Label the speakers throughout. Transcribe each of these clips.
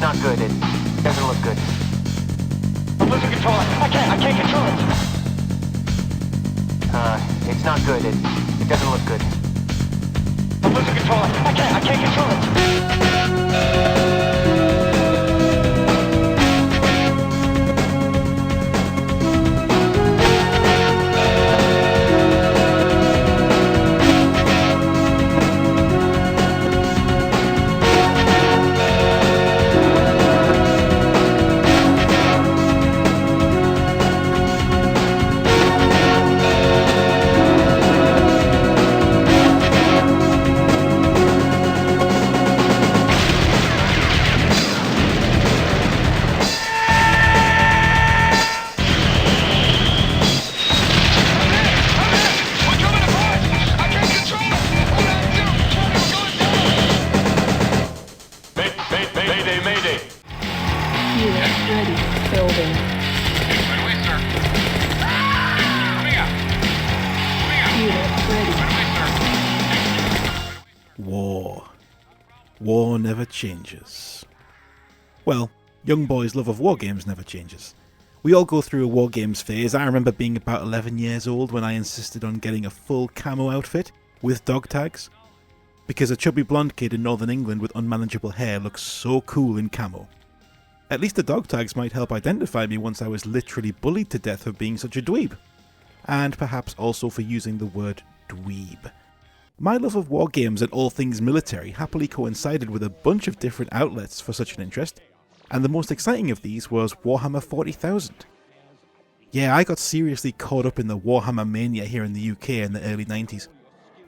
Speaker 1: not good. It doesn't look good.
Speaker 2: I'm losing control. I can't control it.
Speaker 1: It's not good. It doesn't look good.
Speaker 2: I'm losing control. I can't control it.
Speaker 3: War never changes. Well, young boys' love of war games never changes. We all go through a war games phase. I remember being about 11 years old when I insisted on getting a full camo outfit with dog tags, because a chubby blonde kid in northern England with unmanageable hair looks so cool in camo. At least the dog tags might help identify me once I was literally bullied to death for being such a dweeb. And perhaps also for using the word dweeb. My love of war games and all things military happily coincided with a bunch of different outlets for such an interest, and the most exciting of these was Warhammer 40,000. Yeah, I got seriously caught up in the Warhammer mania here in the UK in the early 90s,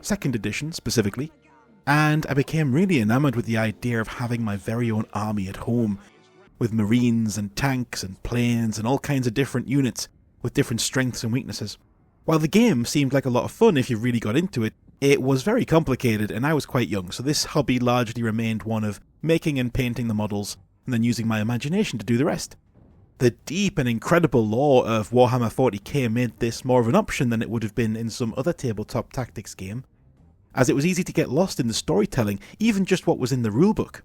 Speaker 3: 2nd edition specifically, and I became really enamoured with the idea of having my very own army at home, with marines and tanks and planes and all kinds of different units with different strengths and weaknesses. While the game seemed like a lot of fun if you really got into it, it was very complicated and I was quite young, so this hobby largely remained one of making and painting the models and then using my imagination to do the rest. The deep and incredible lore of Warhammer 40k made this more of an option than it would have been in some other tabletop tactics game, as it was easy to get lost in the storytelling, even just what was in the rulebook.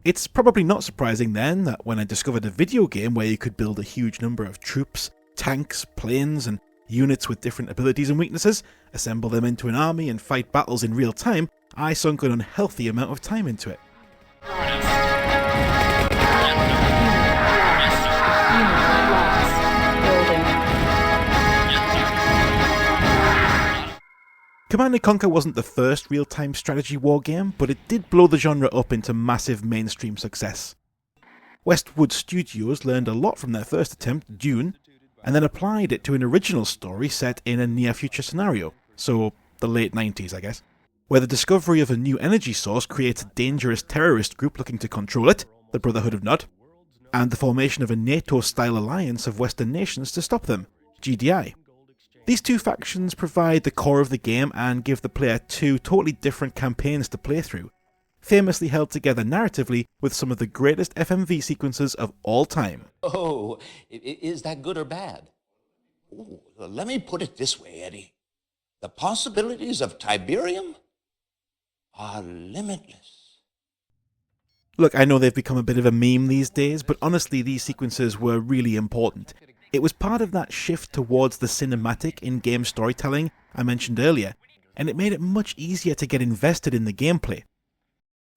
Speaker 3: It's probably not surprising then that when I discovered a video game where you could build a huge number of troops, tanks, planes and units with different abilities and weaknesses, assemble them into an army and fight battles in real time, I sunk an unhealthy amount of time into it. Command & Conquer wasn't the first real-time strategy war game, but it did blow the genre up into massive mainstream success. Westwood Studios learned a lot from their first attempt, Dune, and then applied it to an original story set in a near-future scenario, so the late 90s, I guess, where the discovery of a new energy source creates a dangerous terrorist group looking to control it, the Brotherhood of Nod, and the formation of a NATO-style alliance of Western nations to stop them, GDI. These two factions provide the core of the game and give the player two totally different campaigns to play through, famously held together narratively with some of the greatest FMV sequences of all time.
Speaker 4: Oh, is that good or bad? Ooh, let me put it this way, Eddie. The possibilities of Tiberium are limitless.
Speaker 3: Look, I know they've become a bit of a meme these days, but honestly these sequences were really important. It was part of that shift towards the cinematic in-game storytelling I mentioned earlier, and it made it much easier to get invested in the gameplay.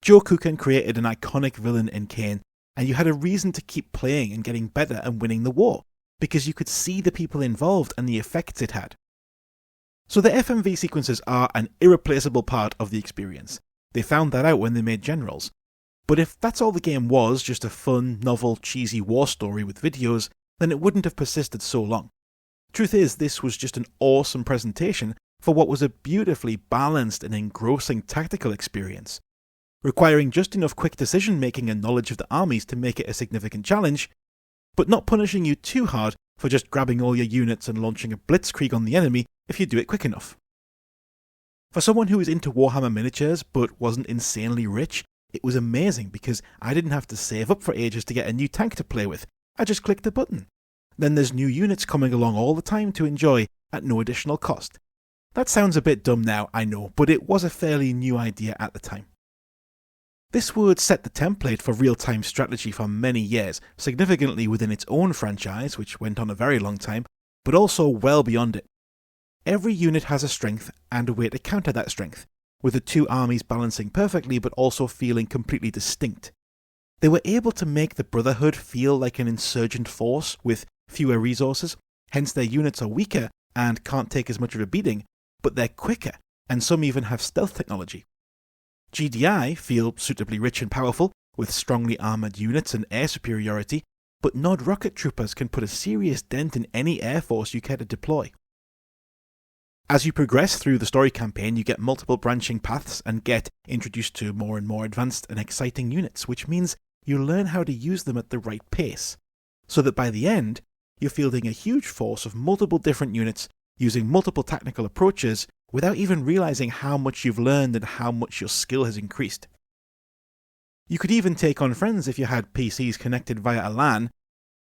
Speaker 3: Joe Kukan created an iconic villain in Kane, and you had a reason to keep playing and getting better and winning the war, because you could see the people involved and the effects it had. So the FMV sequences are an irreplaceable part of the experience. They found that out when they made Generals. But if that's all the game was, just a fun, novel, cheesy war story with videos, then it wouldn't have persisted so long. Truth is, this was just an awesome presentation for what was a beautifully balanced and engrossing tactical experience, requiring just enough quick decision making and knowledge of the armies to make it a significant challenge, but not punishing you too hard for just grabbing all your units and launching a blitzkrieg on the enemy if you do it quick enough. For someone who was into Warhammer miniatures but wasn't insanely rich, it was amazing because I didn't have to save up for ages to get a new tank to play with. I just clicked a button. Then there's new units coming along all the time to enjoy at no additional cost. That sounds a bit dumb now, I know, but it was a fairly new idea at the time. This would set the template for real-time strategy for many years, significantly within its own franchise, which went on a very long time, but also well beyond it. Every unit has a strength and a way to counter that strength, with the two armies balancing perfectly but also feeling completely distinct. They were able to make the Brotherhood feel like an insurgent force with fewer resources, hence their units are weaker and can't take as much of a beating, but they're quicker, and some even have stealth technology. GDI feel suitably rich and powerful, with strongly armoured units and air superiority, but Nod rocket troopers can put a serious dent in any air force you care to deploy. As you progress through the story campaign, you get multiple branching paths and get introduced to more and more advanced and exciting units, which means you learn how to use them at the right pace, so that by the end, you're fielding a huge force of multiple different units using multiple tactical approaches without even realizing how much you've learned and how much your skill has increased. You could even take on friends if you had PCs connected via a LAN.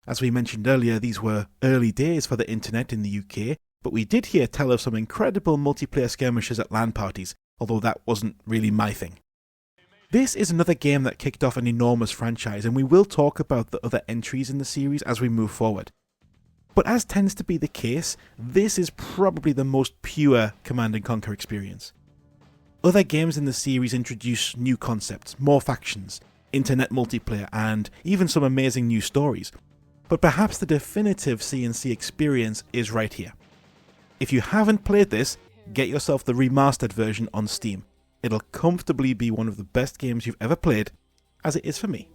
Speaker 3: As we mentioned earlier, these were early days for the internet in the UK, but we did hear tell of some incredible multiplayer skirmishes at LAN parties, although that wasn't really my thing. This is another game that kicked off an enormous franchise, and we will talk about the other entries in the series as we move forward. But as tends to be the case, this is probably the most pure Command & Conquer experience. Other games in the series introduce new concepts, more factions, internet multiplayer, and even some amazing new stories. But perhaps the definitive C&C experience is right here. If you haven't played this, get yourself the remastered version on Steam. It'll comfortably be one of the best games you've ever played, as it is for me.